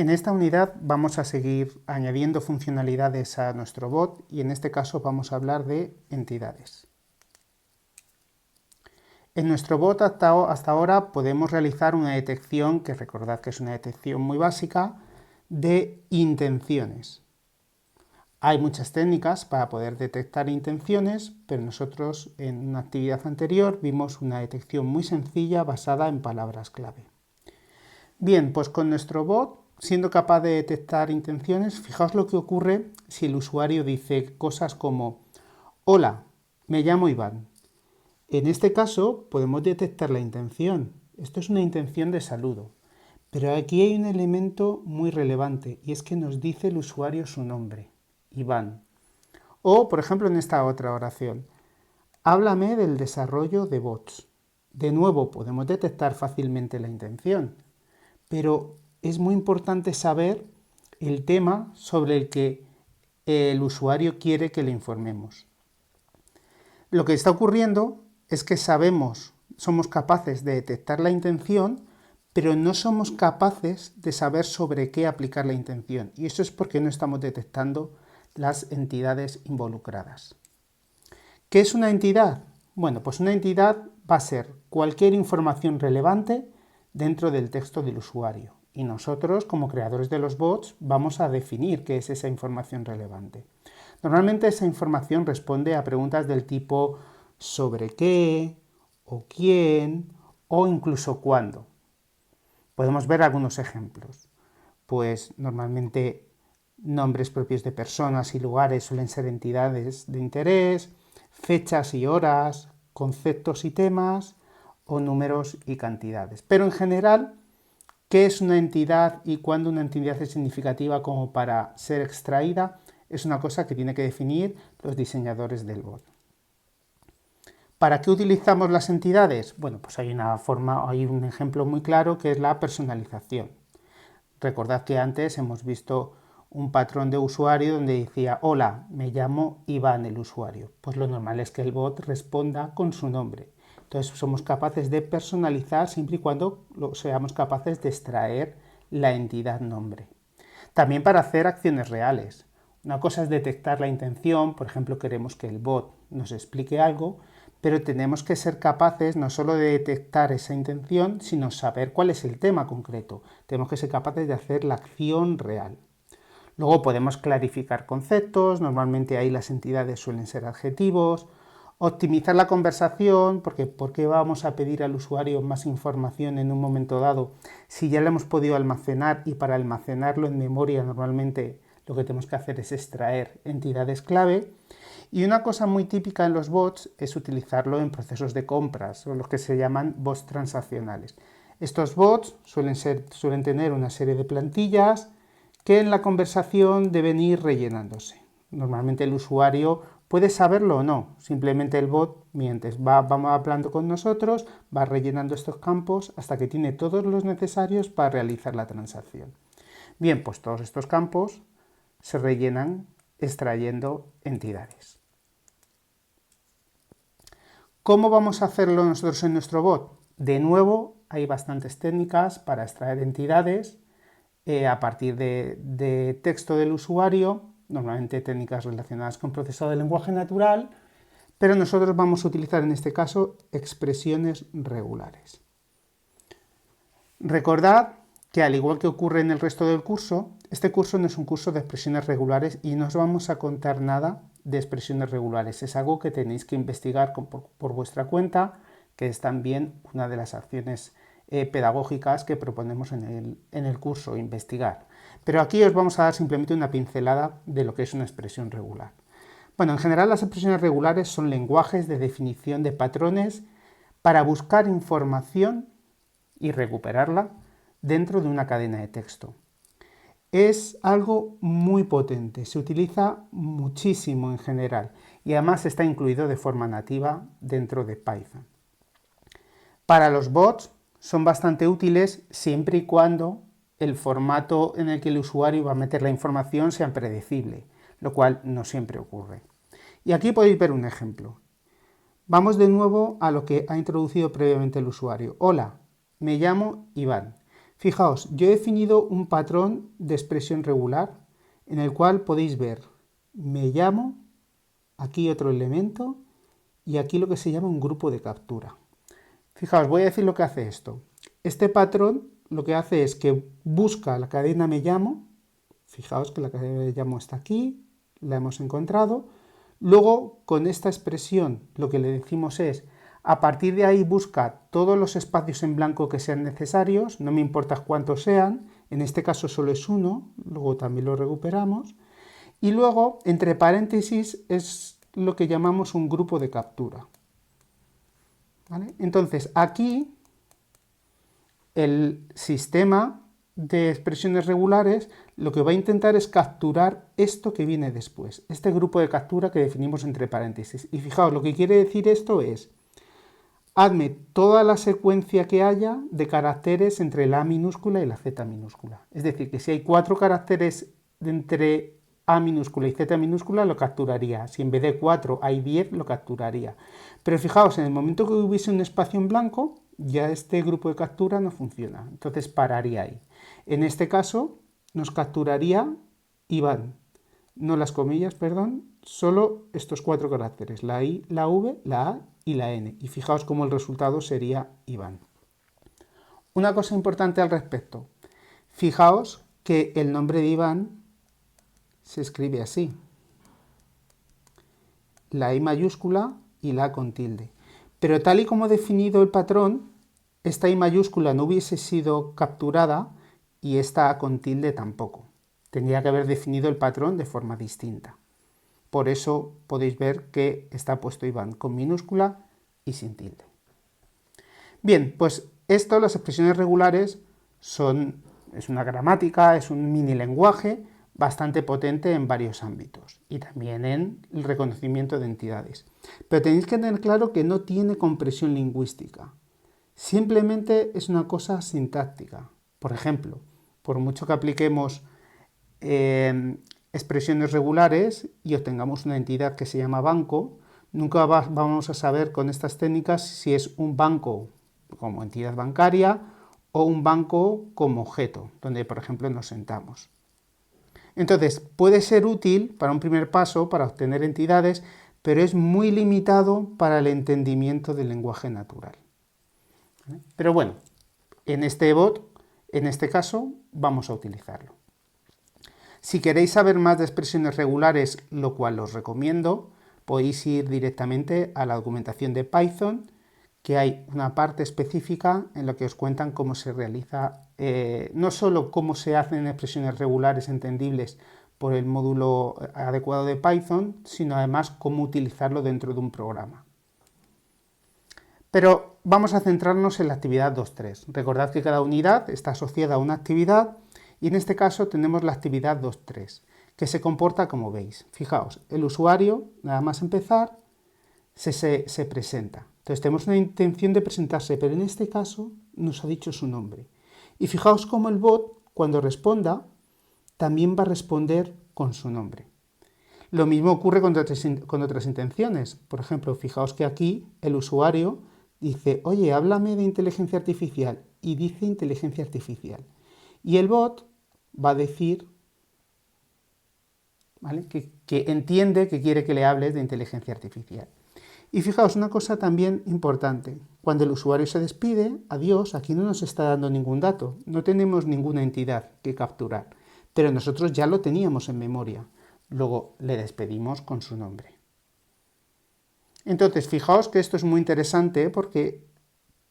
En esta unidad vamos a seguir añadiendo funcionalidades a nuestro bot y en este caso vamos a hablar de entidades. En nuestro bot hasta ahora podemos realizar una detección, que recordad que es una detección muy básica, de intenciones. Hay muchas técnicas para poder detectar intenciones, pero nosotros en una actividad anterior vimos una detección muy sencilla basada en palabras clave. Bien, pues con nuestro bot, siendo capaz de detectar intenciones, fijaos lo que ocurre si el usuario dice cosas como «Hola, me llamo Iván». En este caso podemos detectar la intención. Esto es una intención de saludo. Pero aquí hay un elemento muy relevante y es que nos dice el usuario su nombre, Iván. O, por ejemplo, en esta otra oración, háblame del desarrollo de bots. De nuevo, podemos detectar fácilmente la intención, pero es muy importante saber el tema sobre el que el usuario quiere que le informemos. Lo que está ocurriendo es que somos capaces de detectar la intención, pero no somos capaces de saber sobre qué aplicar la intención. Y eso es porque no estamos detectando las entidades involucradas. ¿Qué es una entidad? Bueno, pues una entidad va a ser cualquier información relevante dentro del texto del usuario. Y nosotros, como creadores de los bots, vamos a definir qué es esa información relevante. Normalmente esa información responde a preguntas del tipo ¿sobre qué? ¿O quién? ¿O incluso cuándo? Podemos ver algunos ejemplos. Pues normalmente nombres propios de personas y lugares suelen ser entidades de interés, fechas y horas, conceptos y temas, o números y cantidades. Pero en general, ¿qué es una entidad y cuándo una entidad es significativa como para ser extraída? Es una cosa que tienen que definir los diseñadores del bot. ¿Para qué utilizamos las entidades? Bueno, pues hay un ejemplo muy claro que es la personalización. Recordad que antes hemos visto un patrón de usuario donde decía hola, me llamo Iván el usuario. Pues lo normal es que el bot responda con su nombre. Entonces somos capaces de personalizar siempre y cuando seamos capaces de extraer la entidad nombre. También para hacer acciones reales. Una cosa es detectar la intención, por ejemplo, queremos que el bot nos explique algo, pero tenemos que ser capaces no solo de detectar esa intención, sino saber cuál es el tema concreto. Tenemos que ser capaces de hacer la acción real. Luego podemos clarificar conceptos, normalmente ahí las entidades suelen ser adjetivos, optimizar la conversación, porque ¿por qué vamos a pedir al usuario más información en un momento dado si ya lo hemos podido almacenar y para almacenarlo en memoria normalmente lo que tenemos que hacer es extraer entidades clave? Y una cosa muy típica en los bots es utilizarlo en procesos de compras, o los que se llaman bots transaccionales. Estos bots suelen tener una serie de plantillas que en la conversación deben ir rellenándose. Normalmente el usuario puede saberlo o no, simplemente el bot, mientras vamos hablando con nosotros, va rellenando estos campos hasta que tiene todos los necesarios para realizar la transacción. Bien, pues todos estos campos se rellenan extrayendo entidades. ¿Cómo vamos a hacerlo nosotros en nuestro bot? De nuevo, hay bastantes técnicas para extraer entidades a partir de texto del usuario, normalmente técnicas relacionadas con procesado de lenguaje natural, pero nosotros vamos a utilizar en este caso expresiones regulares. Recordad que al igual que ocurre en el resto del curso, este curso no es un curso de expresiones regulares y no os vamos a contar nada de expresiones regulares. Es algo que tenéis que investigar por vuestra cuenta, que es también una de las acciones pedagógicas que proponemos en el curso, investigar. Pero aquí os vamos a dar simplemente una pincelada de lo que es una expresión regular. Bueno, en general las expresiones regulares son lenguajes de definición de patrones para buscar información y recuperarla dentro de una cadena de texto. Es algo muy potente, se utiliza muchísimo en general y además está incluido de forma nativa dentro de Python. Para los bots son bastante útiles siempre y cuando el formato en el que el usuario va a meter la información sea predecible, lo cual no siempre ocurre. Y aquí podéis ver un ejemplo. Vamos de nuevo a lo que ha introducido previamente el usuario. Hola, me llamo Iván. Fijaos, yo he definido un patrón de expresión regular en el cual podéis ver, me llamo, aquí otro elemento y aquí lo que se llama un grupo de captura. Fijaos, voy a decir lo que hace esto. Este patrón lo que hace es que busca la cadena me llamo, fijaos que la cadena me llamo está aquí, la hemos encontrado. Luego, con esta expresión, lo que le decimos es, a partir de ahí busca todos los espacios en blanco que sean necesarios, no me importa cuántos sean, en este caso solo es uno, luego también lo recuperamos. Y luego, entre paréntesis, es lo que llamamos un grupo de captura. ¿Vale? Entonces, aquí el sistema de expresiones regulares lo que va a intentar es capturar esto que viene después, este grupo de captura que definimos entre paréntesis. Y fijaos, lo que quiere decir esto es, hazme toda la secuencia que haya de caracteres entre la A minúscula y la Z minúscula. Es decir, que si hay 4 caracteres entre A minúscula y Z minúscula, lo capturaría. Si en vez de 4 hay 10, lo capturaría. Pero fijaos, en el momento que hubiese un espacio en blanco, ya este grupo de captura no funciona. Entonces pararía ahí. En este caso, nos capturaría Iván. No las comillas, perdón, solo estos 4 caracteres, la I, la V, la A y la N. Y fijaos cómo el resultado sería Iván. Una cosa importante al respecto. Fijaos que el nombre de Iván se escribe así. La I mayúscula y la A con tilde. Pero tal y como he definido el patrón, esta I mayúscula no hubiese sido capturada y esta A con tilde tampoco. Tendría que haber definido el patrón de forma distinta. Por eso podéis ver que está puesto Iván con minúscula y sin tilde. Bien, pues esto, las expresiones regulares, es una gramática, es un mini lenguaje bastante potente en varios ámbitos y también en el reconocimiento de entidades. Pero tenéis que tener claro que no tiene compresión lingüística. Simplemente es una cosa sintáctica. Por ejemplo, por mucho que apliquemos expresiones regulares y obtengamos una entidad que se llama banco, nunca vamos a saber con estas técnicas si es un banco como entidad bancaria o un banco como objeto, donde por ejemplo nos sentamos. Entonces puede ser útil para un primer paso, para obtener entidades, pero es muy limitado para el entendimiento del lenguaje natural. Pero bueno, en este bot, en este caso, vamos a utilizarlo. Si queréis saber más de expresiones regulares, lo cual os recomiendo, podéis ir directamente a la documentación de Python, que hay una parte específica en la que os cuentan cómo se realiza, no solo cómo se hacen expresiones regulares entendibles por el módulo adecuado de Python, sino además cómo utilizarlo dentro de un programa. Pero vamos a centrarnos en la actividad 2.3. Recordad que cada unidad está asociada a una actividad y en este caso tenemos la actividad 2.3, que se comporta como veis. Fijaos, el usuario, nada más empezar, se presenta. Entonces tenemos una intención de presentarse, pero en este caso nos ha dicho su nombre. Y fijaos cómo el bot, cuando responda, también va a responder con su nombre. Lo mismo ocurre con otras intenciones. Por ejemplo, fijaos que aquí el usuario dice, oye, háblame de inteligencia artificial, y dice inteligencia artificial. Y el bot va a decir, ¿vale?, que entiende que quiere que le hables de inteligencia artificial. Y fijaos una cosa también importante, cuando el usuario se despide, adiós, aquí no nos está dando ningún dato, no tenemos ninguna entidad que capturar, pero nosotros ya lo teníamos en memoria, luego le despedimos con su nombre. Entonces, fijaos que esto es muy interesante porque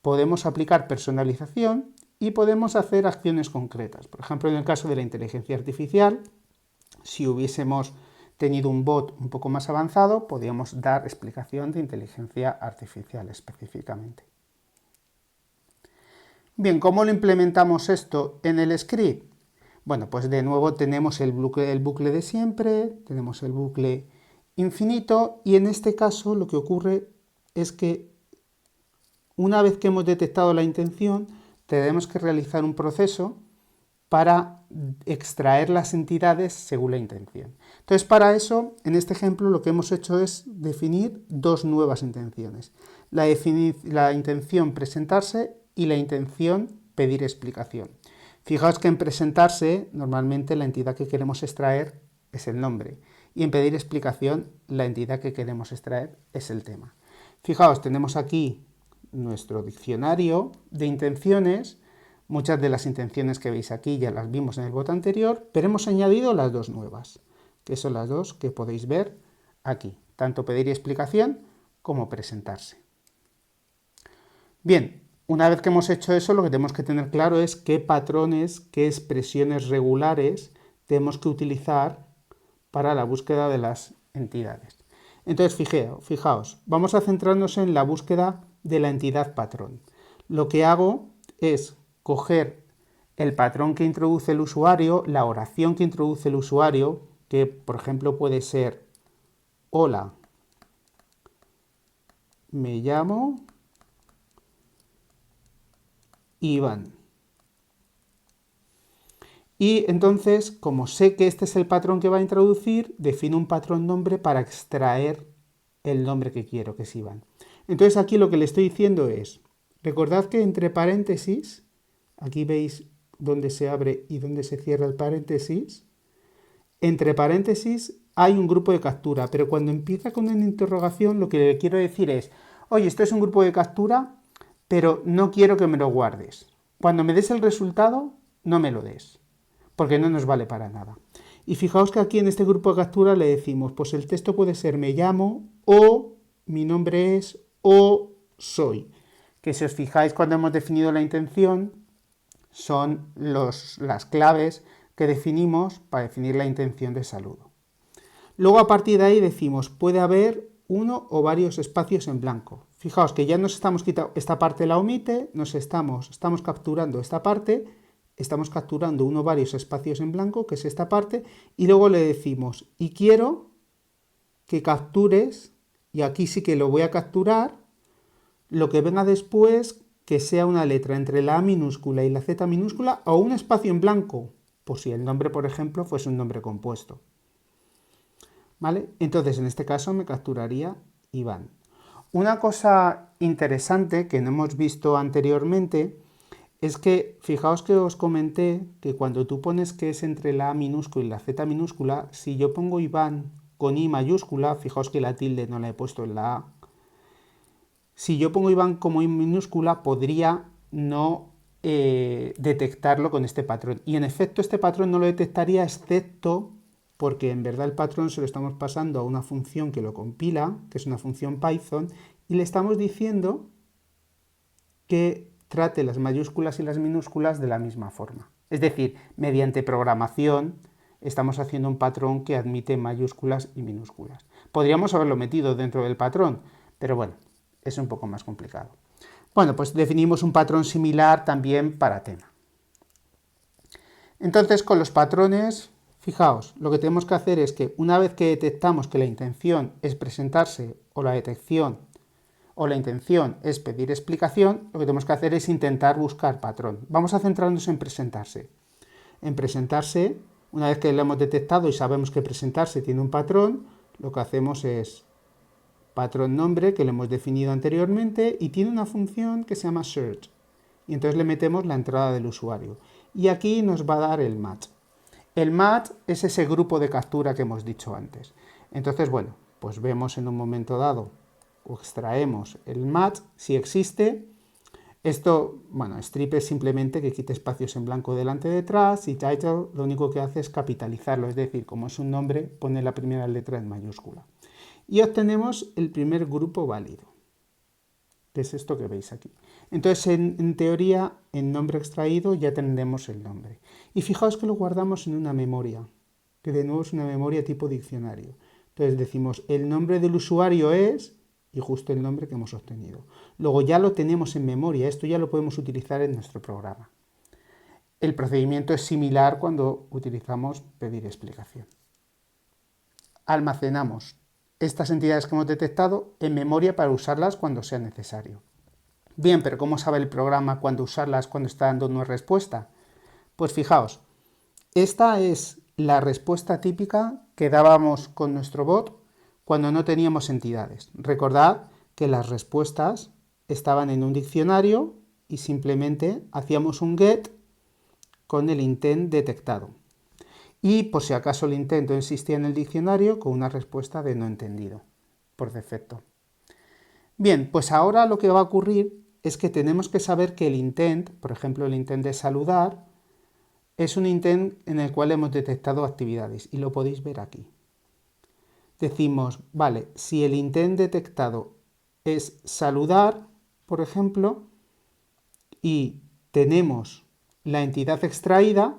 podemos aplicar personalización y podemos hacer acciones concretas. Por ejemplo, en el caso de la inteligencia artificial, si hubiésemos tenido un bot un poco más avanzado, podríamos dar explicación de inteligencia artificial específicamente. Bien, ¿cómo lo implementamos esto en el script? Bueno, pues de nuevo tenemos el bucle de siempre, tenemos el bucle infinito y en este caso lo que ocurre es que una vez que hemos detectado la intención, tenemos que realizar un proceso para extraer las entidades según la intención. Entonces, para eso, en este ejemplo, lo que hemos hecho es definir dos nuevas intenciones. La intención presentarse y la intención pedir explicación. Fijaos que en presentarse, normalmente la entidad que queremos extraer es el nombre. Y en pedir explicación, la entidad que queremos extraer es el tema. Fijaos, tenemos aquí nuestro diccionario de intenciones. Muchas de las intenciones que veis aquí ya las vimos en el bot anterior, pero hemos añadido las dos nuevas, que son las dos que podéis ver aquí, tanto pedir explicación como presentarse. Bien, una vez que hemos hecho eso, lo que tenemos que tener claro es qué patrones, qué expresiones regulares tenemos que utilizar para la búsqueda de las entidades. Entonces, fijaos, vamos a centrarnos en la búsqueda de la entidad patrón. Lo que hago es coger el patrón que introduce el usuario, la oración que introduce el usuario, que por ejemplo puede ser: hola, me llamo Iván. Y entonces, como sé que este es el patrón que va a introducir, defino un patrón nombre para extraer el nombre que quiero, que es Iván. Entonces aquí lo que le estoy diciendo es, recordad que entre paréntesis, aquí veis dónde se abre y dónde se cierra el paréntesis, entre paréntesis hay un grupo de captura, pero cuando empieza con una interrogación lo que le quiero decir es: oye, esto es un grupo de captura, pero no quiero que me lo guardes. Cuando me des el resultado, no me lo des, porque no nos vale para nada. Y fijaos que aquí en este grupo de captura le decimos, pues el texto puede ser me llamo, o mi nombre es, o soy. Que si os fijáis cuando hemos definido la intención, son las claves que definimos para definir la intención de saludo. Luego a partir de ahí decimos, puede haber uno o varios espacios en blanco. Fijaos que ya nos estamos quitando, esta parte la omite, estamos capturando esta parte, estamos capturando uno o varios espacios en blanco, que es esta parte, y luego le decimos, y quiero que captures, y aquí sí que lo voy a capturar, lo que venga después, que sea una letra entre la A minúscula y la Z minúscula, o un espacio en blanco, por si el nombre, por ejemplo, fuese un nombre compuesto. ¿Vale? Entonces, en este caso me capturaría Iván. Una cosa interesante que no hemos visto anteriormente es que, fijaos que os comenté que cuando tú pones que es entre la A minúscula y la Z minúscula, si yo pongo Iván con I mayúscula, fijaos que la tilde no la he puesto en la A, si yo pongo Iván como I minúscula, podría no detectarlo con este patrón. Y en efecto, este patrón no lo detectaría, excepto porque en verdad el patrón se lo estamos pasando a una función que lo compila, que es una función Python, y le estamos diciendo que trate las mayúsculas y las minúsculas de la misma forma. Es decir, mediante programación estamos haciendo un patrón que admite mayúsculas y minúsculas. Podríamos haberlo metido dentro del patrón, pero bueno, es un poco más complicado. Bueno, pues definimos un patrón similar también para tema. Entonces, con los patrones, fijaos, lo que tenemos que hacer es que una vez que detectamos que la intención es presentarse o la intención es pedir explicación, lo que tenemos que hacer es intentar buscar patrón. Vamos a centrarnos en presentarse. En presentarse, una vez que lo hemos detectado y sabemos que presentarse tiene un patrón, lo que hacemos es patrón nombre, que lo hemos definido anteriormente, y tiene una función que se llama search. Y entonces le metemos la entrada del usuario. Y aquí nos va a dar el match. El match es ese grupo de captura que hemos dicho antes. Entonces, bueno, pues vemos en un momento dado, o extraemos el match, si existe. Esto, bueno, strip es simplemente que quite espacios en blanco delante y detrás, y title lo único que hace es capitalizarlo, es decir, como es un nombre, pone la primera letra en mayúscula. Y obtenemos el primer grupo válido, que es esto que veis aquí. Entonces, en teoría, en nombre extraído ya tendremos el nombre. Y fijaos que lo guardamos en una memoria, que de nuevo es una memoria tipo diccionario. Entonces decimos, el nombre del usuario es, y justo el nombre que hemos obtenido. Luego ya lo tenemos en memoria, esto ya lo podemos utilizar en nuestro programa. El procedimiento es similar cuando utilizamos pedir explicación. Almacenamos estas entidades que hemos detectado en memoria para usarlas cuando sea necesario. Bien, pero ¿cómo sabe el programa cuándo usarlas cuando está dando una respuesta? Pues fijaos, esta es la respuesta típica que dábamos con nuestro bot cuando no teníamos entidades. Recordad que las respuestas estaban en un diccionario y simplemente hacíamos un get con el intent detectado. Y por si acaso el intento existía en el diccionario, con una respuesta de no entendido, por defecto. Bien, pues ahora lo que va a ocurrir es que tenemos que saber que el intent, por ejemplo el intent de saludar, es un intent en el cual hemos detectado actividades y lo podéis ver aquí. Decimos, vale, si el intent detectado es saludar, por ejemplo, y tenemos la entidad extraída,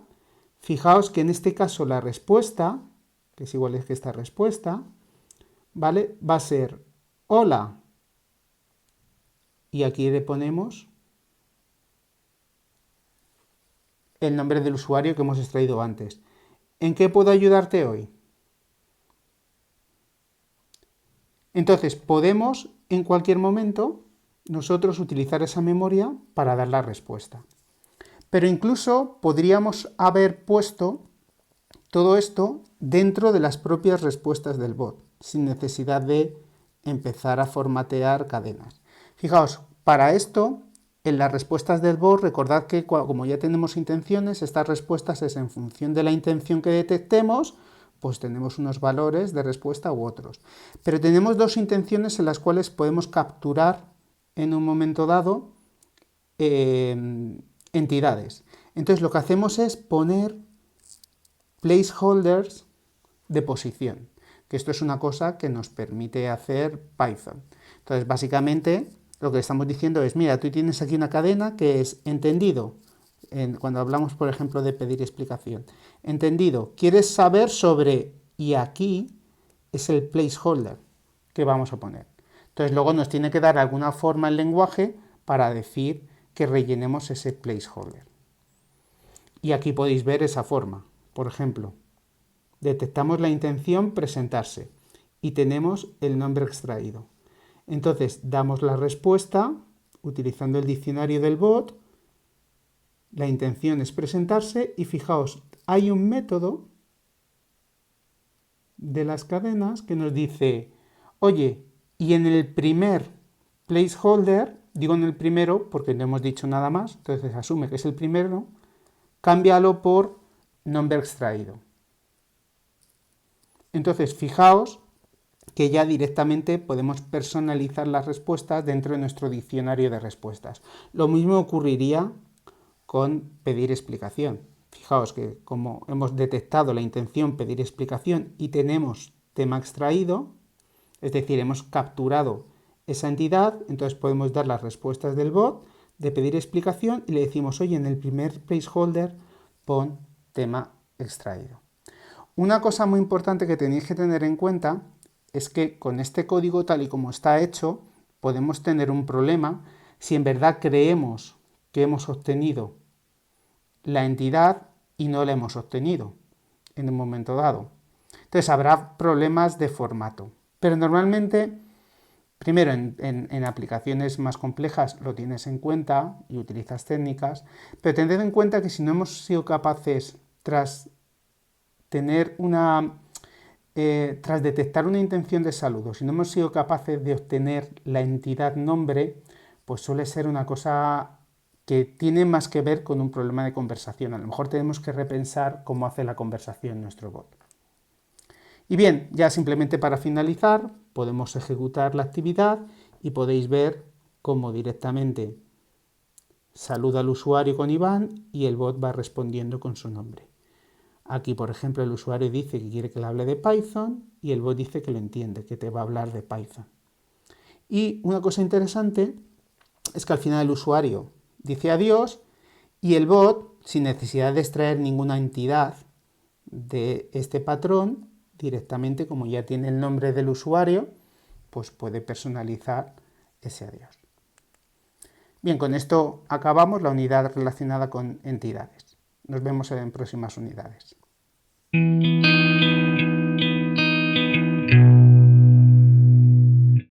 fijaos que en este caso la respuesta, que es igual que esta respuesta, ¿vale? Va a ser hola, y aquí le ponemos el nombre del usuario que hemos extraído antes. ¿En qué puedo ayudarte hoy? Entonces, podemos en cualquier momento nosotros utilizar esa memoria para dar la respuesta. Pero incluso podríamos haber puesto todo esto dentro de las propias respuestas del bot, sin necesidad de empezar a formatear cadenas. Fijaos, para esto, en las respuestas del bot, recordad que como ya tenemos intenciones, estas respuestas es en función de la intención que detectemos, pues tenemos unos valores de respuesta u otros. Pero tenemos dos intenciones en las cuales podemos capturar en un momento dado entidades. Entonces lo que hacemos es poner placeholders de posición, que esto es una cosa que nos permite hacer Python. Entonces básicamente lo que estamos diciendo es, mira, tú tienes aquí una cadena que es entendido, cuando hablamos por ejemplo de pedir explicación, entendido, quieres saber sobre, y aquí es el placeholder que vamos a poner. Entonces luego nos tiene que dar alguna forma el lenguaje para decir que rellenemos ese placeholder. Y aquí podéis ver esa forma. Por ejemplo, detectamos la intención presentarse y tenemos el nombre extraído. Entonces damos la respuesta utilizando el diccionario del bot. La intención es presentarse y fijaos, hay un método de las cadenas que nos dice, oye, y en el primer placeholder, digo en el primero porque no hemos dicho nada más, entonces asume que es el primero, cámbialo por nombre extraído. Entonces, fijaos que ya directamente podemos personalizar las respuestas dentro de nuestro diccionario de respuestas. Lo mismo ocurriría con pedir explicación. Fijaos que como hemos detectado la intención pedir explicación y tenemos tema extraído, es decir, hemos capturado esa entidad, entonces podemos dar las respuestas del bot de pedir explicación y le decimos, oye, en el primer placeholder pon tema extraído. Una cosa muy importante que tenéis que tener en cuenta es que con este código tal y como está hecho podemos tener un problema si en verdad creemos que hemos obtenido la entidad y no la hemos obtenido en un momento dado. Entonces habrá problemas de formato. Pero normalmente, primero en aplicaciones más complejas lo tienes en cuenta y utilizas técnicas, pero tened en cuenta que si no hemos sido capaces, tras tras detectar una intención de saludo, si no hemos sido capaces de obtener la entidad nombre, pues suele ser una cosa que tiene más que ver con un problema de conversación. A lo mejor tenemos que repensar cómo hace la conversación nuestro bot. Y bien, ya simplemente para finalizar, podemos ejecutar la actividad y podéis ver cómo directamente saluda al usuario con Iván y el bot va respondiendo con su nombre. Aquí, por ejemplo, el usuario dice que quiere que le hable de Python y el bot dice que lo entiende, que te va a hablar de Python. Y una cosa interesante es que al final el usuario dice adiós y el bot, sin necesidad de extraer ninguna entidad de este patrón, directamente, como ya tiene el nombre del usuario, pues puede personalizar ese adiós. Bien, con esto acabamos la unidad relacionada con entidades. Nos vemos en próximas unidades.